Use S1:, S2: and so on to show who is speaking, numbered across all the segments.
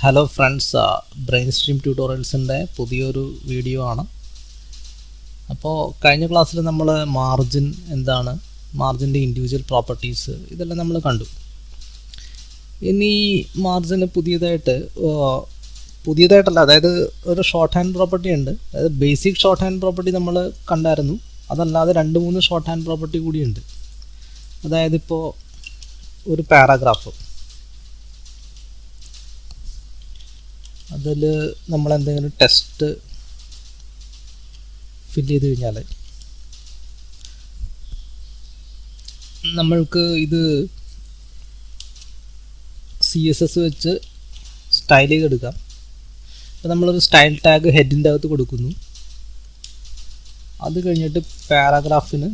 S1: Hello friends, brain stream ട്യൂട്ടോറിയൽസിൻ്റെ പുതിയൊരു video ആണ്. അപ്പോൾ കഴിഞ്ഞ ക്ലാസ്സിൽ നമ്മൾ മാർജിൻ എന്താണ്, മാർജിൻ്റെ ഇൻഡിവിജ്വൽ പ്രോപ്പർട്ടീസ് ഇതെല്ലാം നമ്മൾ കണ്ടു. ഇനി മാർജിന് പുതിയതായിട്ടല്ല, അതായത് ഒരു ഷോർട്ട് ഹാൻഡ് പ്രോപ്പർട്ടി ഉണ്ട്. അതായത് ബേസിക് ഷോർട്ട് ഹാൻഡ് പ്രോപ്പർട്ടി നമ്മൾ കണ്ടായിരുന്നു. അതല്ലാതെ 2-3 ഷോർട്ട് ഹാൻഡ് പ്രോപ്പർട്ടി കൂടിയുണ്ട്. അതായത് ഇപ്പോൾ ഒരു പാരാഗ്രാഫ്, അതിൽ നമ്മളെന്തെങ്കിലും ടെക്സ്റ്റ് ഫില്ല് ചെയ്ത് കഴിഞ്ഞാൽ നമ്മൾക്ക് ഇത് CSS വെച്ച് സ്റ്റൈൽ ചെയ്തെടുക്കാം. അപ്പോൾ നമ്മളൊരു സ്റ്റൈൽ ടാഗ് ഹെഡിൻ്റെ അകത്ത് കൊടുക്കുന്നു. അത് കഴിഞ്ഞിട്ട് പാരാഗ്രാഫിന്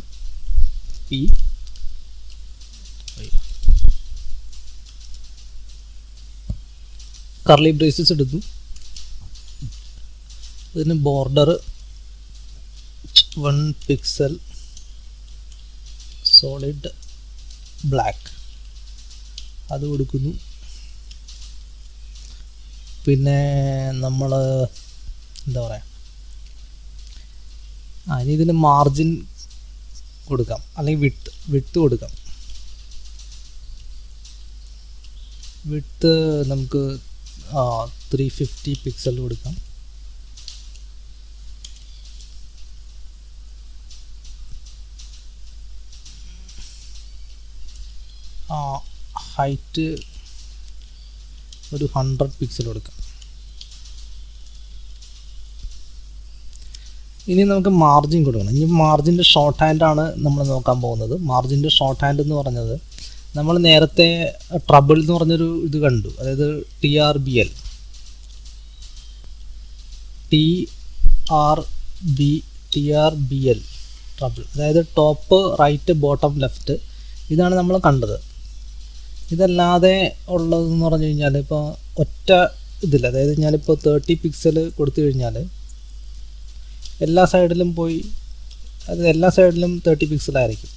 S1: കർലി ബ്രേസസ് എടുത്തു. ഇതിന് ബോർഡർ 1 പിക്സൽ സോളിഡ് ബ്ലാക്ക് അത് കൊടുക്കുന്നു. പിന്നെ നമ്മൾ എന്താ പറയുക, ഇനി ഇതിന് മാർജിൻ കൊടുക്കാം, അല്ലെങ്കിൽ വിഡ്ത്ത് കൊടുക്കാം. വിഡ്ത്ത് നമുക്ക് 350 പിക്സൽ കൊടുക്കാം. ഹൈറ്റ് ഒരു 100 പിക്സൽ കൊടുക്കാം. ഇനി നമുക്ക് മാർജിൻ കൊടുക്കണം. ഇനി മാർജിൻ്റെ ഷോർട്ട് ഹാൻഡാണ് നമ്മൾ നോക്കാൻ പോകുന്നത്. മാർജിൻ്റെ ഷോർട്ട് ഹാൻഡ് എന്ന് പറഞ്ഞത് നമ്മൾ നേരത്തെ ട്രബിൾ എന്ന് പറഞ്ഞൊരു ഇത് കണ്ടു. അതായത് TRBL ട്രബിൾ, അതായത് ടോപ്പ് റൈറ്റ് ബോട്ടം ലെഫ്റ്റ്, ഇതാണ് നമ്മൾ കണ്ടത്. ഇതല്ലാതെ ഉള്ളതെന്ന് പറഞ്ഞു കഴിഞ്ഞാൽ ഇപ്പോൾ ഒറ്റ ഇതിൽ, അതായത് ഞാനിപ്പോൾ 30 പിക്സൽ കൊടുത്തു കഴിഞ്ഞാൽ എല്ലാ സൈഡിലും പോയി, അത് എല്ലാ സൈഡിലും 30 പിക്സലായിരിക്കും.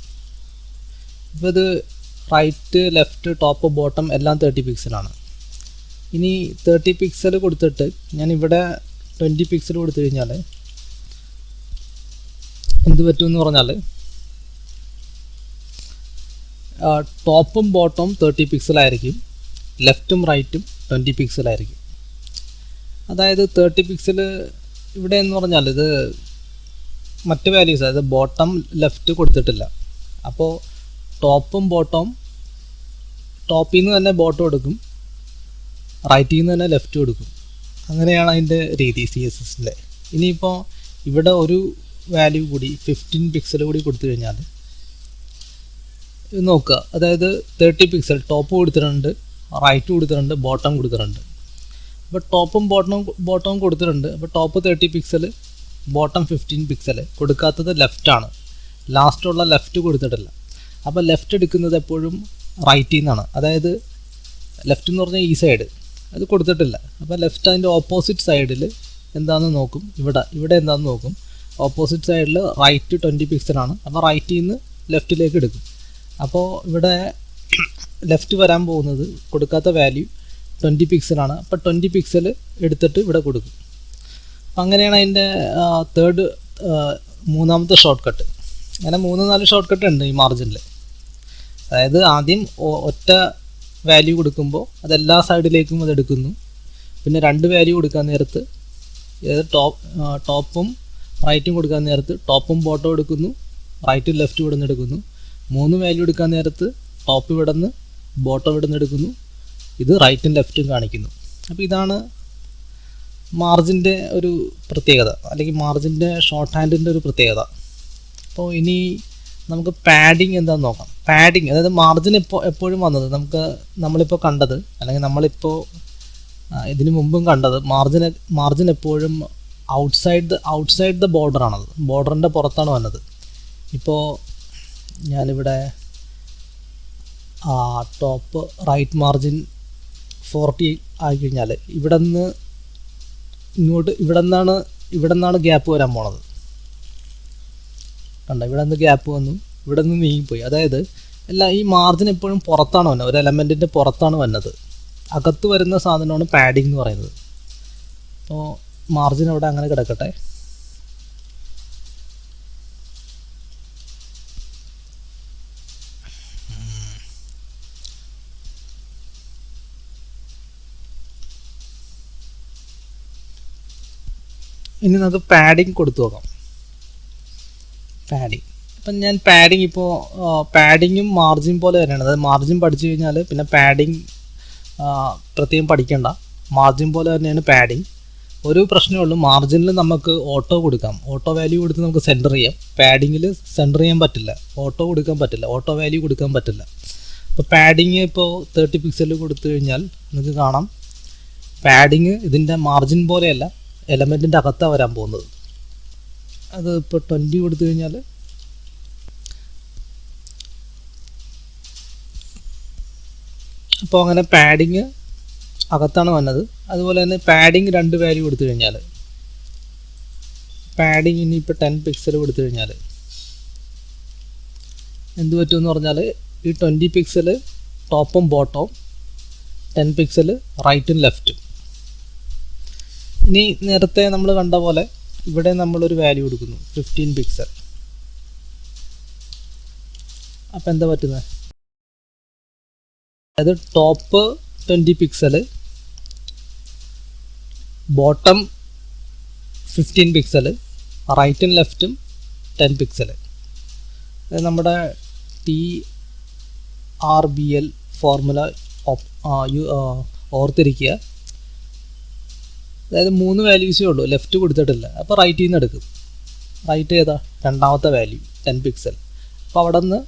S1: ഇപ്പോൾ ഇത് റൈറ്റ് ലെഫ്റ്റ് ടോപ്പ് ബോട്ടം എല്ലാം 30 പിക്സലാണ്. ഇനി 30 പിക്സൽ കൊടുത്തിട്ട് ഞാനിവിടെ 20 പിക്സൽ കൊടുത്തു കഴിഞ്ഞാൽ എന്ത് പറ്റുമെന്ന് പറഞ്ഞാൽ ടോപ്പും ബോട്ടവും 30 പിക്സലായിരിക്കും, ലെഫ്റ്റും റൈറ്റും 20 പിക്സലായിരിക്കും. അതായത് 30 പിക്സൽ ഇവിടെ എന്ന് പറഞ്ഞാൽ ഇത് മറ്റ് വാല്യൂസ്, അതായത് ബോട്ടം ലെഫ്റ്റ് കൊടുത്തിട്ടില്ല. അപ്പോൾ ടോപ്പും ബോട്ടവും, ടോപ്പിൽ നിന്ന് തന്നെ ബോട്ടം എടുക്കും, റൈറ്റിൽ നിന്ന് തന്നെ ലെഫ്റ്റ് കൊടുക്കും. അങ്ങനെയാണ് അതിൻ്റെ രീതി CSSൻ്റെ. ഇനിയിപ്പോൾ ഇവിടെ ഒരു വാല്യൂ കൂടി 15 പിക്സൽ കൂടി കൊടുത്തു കഴിഞ്ഞാൽ ഇത് നോക്കുക. അതായത് 30 പിക്സൽ ടോപ്പ് കൊടുത്തിട്ടുണ്ട്, റൈറ്റ് കൊടുത്തിട്ടുണ്ട്, ബോട്ടം കൊടുത്തിട്ടുണ്ട്. അപ്പോൾ ടോപ്പും ബോട്ടവും കൊടുത്തിട്ടുണ്ട്. അപ്പോൾ ടോപ്പ് 30 പിക്സൽ, ബോട്ടം 15 പിക്സൽ. കൊടുക്കാത്തത് ലെഫ്റ്റാണ്, ലാസ്റ്റുള്ള ലെഫ്റ്റ് കൊടുത്തിട്ടില്ല. അപ്പോൾ ലെഫ്റ്റ് എടുക്കുന്നത് എപ്പോഴും റൈറ്റിൽ നിന്നാണ്. അതായത് ലെഫ്റ്റ് എന്ന് പറഞ്ഞാൽ ഈ സൈഡ്, അത് കൊടുത്തിട്ടില്ല. അപ്പോൾ ലെഫ്റ്റ് അതിൻ്റെ ഓപ്പോസിറ്റ് സൈഡിൽ എന്താണെന്ന് നോക്കും. ഇവിടെ എന്താണെന്ന് നോക്കും. ഓപ്പോസിറ്റ് സൈഡിൽ റൈറ്റ് 20 പിക്സലാണ്. അപ്പോൾ റൈറ്റിൽ നിന്ന് ലെഫ്റ്റിലേക്ക് എടുക്കും. അപ്പോൾ ഇവിടെ ലെഫ്റ്റ് വരാൻ പോകുന്നത്, കൊടുക്കാത്ത വാല്യൂ 20 പിക്സലാണ്. അപ്പോൾ 20 പിക്സൽ എടുത്തിട്ട് ഇവിടെ കൊടുക്കും. അപ്പം അങ്ങനെയാണ് അതിൻ്റെ മൂന്നാമത്തെ ഷോർട്ട് കട്ട്. അങ്ങനെ 3-4 ഷോർട്ട് കട്ട് ഉണ്ട് ഈ മാർജിനിൽ. അതായത് ആദ്യം ഒറ്റ വാല്യൂ കൊടുക്കുമ്പോൾ അതെല്ലാ സൈഡിലേക്കും അത് എടുക്കുന്നു. പിന്നെ 2 വാല്യൂ കൊടുക്കാൻ നേരത്ത്, അതായത് ടോപ്പും റൈറ്റും കൊടുക്കാൻ നേരത്ത് ടോപ്പും ബോട്ടം എടുക്കുന്നു, റൈറ്റും ലെഫ്റ്റും ഇവിടെ നിന്ന് എടുക്കുന്നു. 3 വാല്യൂ എടുക്കാൻ നേരത്ത് ടോപ്പ് ഇവിടെ നിന്ന് ബോട്ടം ഇവിടെ നിന്ന് എടുക്കുന്നു. ഇത് റൈറ്റും ലെഫ്റ്റും കാണിക്കുന്നു. അപ്പോൾ ഇതാണ് മാർജിൻ്റെ ഒരു പ്രത്യേകത, അല്ലെങ്കിൽ മാർജിൻ്റെ ഷോർട്ട് ഹാൻഡിൻ്റെ ഒരു പ്രത്യേകത. അപ്പോൾ ഇനി നമുക്ക് പാഡിങ് എന്താണെന്ന് നോക്കാം. പാഡിങ്, അതായത് മാർജിൻ എപ്പോഴും വന്നത് നമ്മളിപ്പോൾ കണ്ടത്, അല്ലെങ്കിൽ നമ്മളിപ്പോൾ ഇതിന് മുമ്പും കണ്ടത്, മാർജിൻ എപ്പോഴും ഔട്ട്സൈഡ് ദ ബോർഡറാണത്. ബോർഡറിൻ്റെ പുറത്താണ് വന്നത്. ഇപ്പോൾ ഞാനിവിടെ ടോപ്പ് റൈറ്റ് മാർജിൻ 40 ആയിക്കഴിഞ്ഞാൽ ഇവിടെ നിന്ന് ഇങ്ങോട്ട്, ഇവിടെ നിന്നാണ് ഗ്യാപ്പ് വരാൻ പോണത്. കണ്ട, ഇവിടെ നിന്ന് ഗ്യാപ്പ് വന്നു, ഇവിടെ നിന്ന് നീങ്ങിപ്പോയി. അതായത് ഈ മാർജിൻ എപ്പോഴും പുറത്താണ് വന്നത്, ഒരു എലമെൻറ്റിൻ്റെ പുറത്താണ് വന്നത്. അകത്ത് വരുന്ന സാധനമാണ് പാഡിംഗ് എന്ന് പറയുന്നത്. അപ്പോൾ മാർജിൻ അവിടെ അങ്ങനെ കിടക്കട്ടെ. ഇനി നമുക്ക് പാഡിങ് കൊടുത്തു നോക്കാം. പാഡിങ് അപ്പം ഞാൻ പാഡിങ് ഇപ്പോൾ പാഡിങ്ങും മാർജിൻ പോലെ തന്നെയാണ്. അതായത് മാർജിൻ പഠിച്ചു കഴിഞ്ഞാൽ പിന്നെ പാഡിങ് പ്രത്യേകം പഠിക്കേണ്ട. മാർജിൻ പോലെ തന്നെയാണ് പാഡിങ്. ഒരു പ്രശ്നമേ ഉള്ളൂ, മാർജിനിൽ നമുക്ക് ഓട്ടോ കൊടുക്കാം. ഓട്ടോ വാല്യൂ കൊടുത്ത് നമുക്ക് സെൻറ്റർ ചെയ്യാം. പാഡിങ്ങിൽ സെൻറ്റർ ചെയ്യാൻ പറ്റില്ല, ഓട്ടോ കൊടുക്കാൻ പറ്റില്ല, ഓട്ടോ വാല്യൂ കൊടുക്കാൻ പറ്റില്ല. അപ്പോൾ പാഡിങ് ഇപ്പോൾ 30 പിക്സൽ കൊടുത്തു കഴിഞ്ഞാൽ നിങ്ങൾക്ക് കാണാം പാഡിങ് ഇതിൻ്റെ മാർജിൻ പോലെയല്ല, എലമെൻറ്റിൻ്റെ അകത്താണ് വരാൻ പോകുന്നത്. അത് ഇപ്പോൾ 20 കൊടുത്തു കഴിഞ്ഞാൽ അപ്പോൾ അങ്ങനെ പാഡിങ് അകത്താണ് വന്നത്. അതുപോലെ തന്നെ പാഡിങ് 2 വാല്യൂ കൊടുത്തു കഴിഞ്ഞാൽ, പാഡിങ് ഇനിയിപ്പോൾ 10 പിക്സൽ കൊടുത്തു കഴിഞ്ഞാൽ എന്ത് പറ്റുമെന്ന് പറഞ്ഞാൽ ഈ 20 പിക്സൽ ടോപ്പും ബോട്ടവും, 10 പിക്സൽ റൈറ്റും ലെഫ്റ്റും. ഇനി നേരത്തെ നമ്മൾ കണ്ട പോലെ ഇവിടെ നമ്മളൊരു വാല്യൂ കൊടുക്കുന്നു 15 പിക്സൽ. അപ്പോൾ എന്താ പറ്റുന്നത്? അതായത് ടോപ്പ് 20 പിക്സൽ, ബോട്ടം 15 പിക്സൽ, റൈറ്റും ലെഫ്റ്റും 10 പിക്സൽ. അത് നമ്മുടെ TRBL ഫോർമുല ഓർത്തിരിക്കുക. അതായത് 3 വാല്യൂസേ ഉള്ളൂ, ലെഫ്റ്റ് കൊടുത്തിട്ടില്ല. അപ്പോൾ റൈറ്റിൽ നിന്ന് എടുക്കും. റൈറ്റ് ഏതാ? രണ്ടാമത്തെ വാല്യൂ 10 പിക്സൽ. അപ്പോൾ അവിടെ നിന്ന്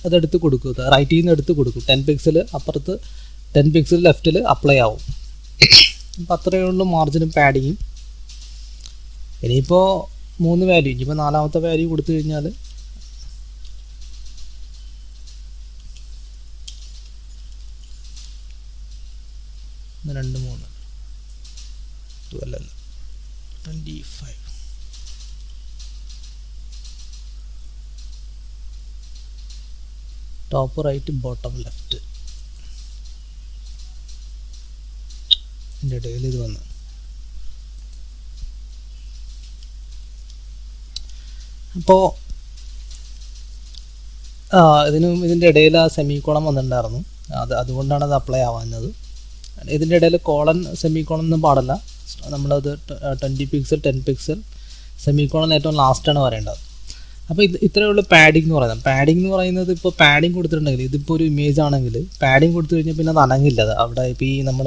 S1: അതെടുത്ത് കൊടുക്കും, റൈറ്റിൽ നിന്ന് എടുത്ത് കൊടുക്കും. 10 പിക്സൽ അപ്പുറത്ത്, 10 പിക്സൽ ലെഫ്റ്റിൽ അപ്ലൈ ആവും. അപ്പോൾ അത്രയേ ഉള്ളൂ മാർജിനും പാഡിങ്ങും. ഇനിയിപ്പോൾ 3 വാല്യൂ, ഇനിയിപ്പോൾ 4ാമത്തെ വാല്യൂ കൊടുത്തു കഴിഞ്ഞാൽ രണ്ട് 3 12 അല്ല 25. ടോപ്പ് റൈറ്റ് ബോട്ടം ലെഫ്റ്റ്, ഇതിൻ്റെ ഇടയിൽ ഇത് വന്ന്. അപ്പോൾ ഇതിൻ്റെ ഇടയിൽ ആ സെമി കോളം വന്നിട്ടുണ്ടായിരുന്നു. അതുകൊണ്ടാണ് അത് അപ്ലൈ ആവാഞ്ഞത്. ഇതിൻ്റെ ഇടയിൽ കോളൻ സെമി കോളം ഒന്നും പാടില്ല. നമ്മളത് 20 പിക്സൽ 10 പിക്സൽ സെമി കോളൻ ഏറ്റവും ലാസ്റ്റാണ് വരേണ്ടത്. അപ്പോൾ ഇത്രയേ ഉള്ളൂ പാഡിംഗ് എന്ന് പറയുന്നത്. പാഡിംഗ് എന്ന് പറയുന്നത് ഇപ്പോൾ പാഡിംഗ് കൊടുത്തിട്ടുണ്ടെങ്കിൽ, ഇതിപ്പോൾ ഒരു ഇമേജ് ആണെങ്കിൽ പാഡിംഗ് കൊടുത്തു കഴിഞ്ഞാൽ പിന്നെ അത് അനങ്ങില്ല. അത് അവിടെ ഇപ്പോൾ ഈ നമ്മൾ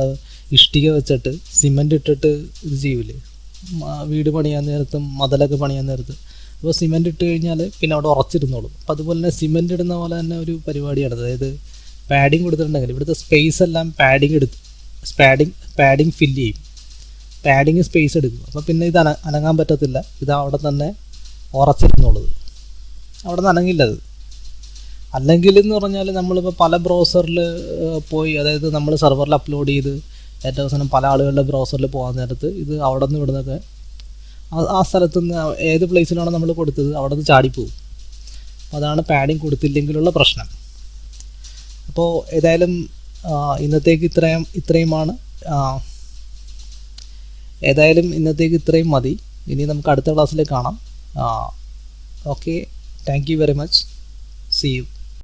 S1: ഇഷ്ടിക വെച്ചിട്ട് സിമെൻ്റ് ഇട്ടിട്ട് ഇത് ചെയ്യൂലേ, വീട് പണിയാൻ നേരത്തും മതിലൊക്കെ പണിയാൻ നേരത്ത്, അപ്പോൾ സിമെൻ്റ് ഇട്ട് കഴിഞ്ഞാൽ പിന്നെ അവിടെ ഉറച്ചിരുന്നോളും. അപ്പോൾ അതുപോലെ തന്നെ സിമെൻ്റ് ഇടുന്ന പോലെ തന്നെ ഒരു പരിപാടിയാണ്. അതായത് പാഡിംഗ് കൊടുത്തിട്ടുണ്ടെങ്കിൽ ഇവിടുത്തെ സ്പേസ് എല്ലാം പാഡിംഗ് ഫില്ല് ചെയ്യും, പാഡിങ് സ്പേസ് എടുക്കും. അപ്പോൾ പിന്നെ ഇത് അനങ്ങാൻ പറ്റത്തില്ല, ഇത് അവിടെ തന്നെ ഉറച്ചിരുന്നുള്ളത്, അവിടെ നിന്ന് അനങ്ങില്ല അത്. അല്ലെങ്കിൽ എന്ന് പറഞ്ഞാൽ നമ്മളിപ്പോൾ പല ബ്രൗസറിൽ പോയി, അതായത് നമ്മൾ സെർവറിൽ അപ്ലോഡ് ചെയ്ത് ഏറ്റവും അവസാനം പല ആളുകളുടെ ബ്രൗസറിൽ പോകാൻ നേരത്ത് ഇത് അവിടെ നിന്ന് ഇവിടുന്നൊക്കെ ആ സ്ഥലത്ത് നിന്ന് ഏത് പ്ലേസിലാണോ നമ്മൾ കൊടുത്തത് അവിടെ നിന്ന് ചാടിപ്പോവും. അതാണ് പാഡിങ് കൊടുത്തില്ലെങ്കിലുള്ള പ്രശ്നം. അപ്പോൾ ഏതായാലും ഇന്നത്തേക്ക് ഇത്രയുമാണ്. ഏതായാലും ഇന്നത്തേക്ക് ഇത്രയും മതി. ഇനി നമുക്ക് അടുത്ത ക്ലാസ്സിൽ കാണാം. Okay, thank you very much. See U.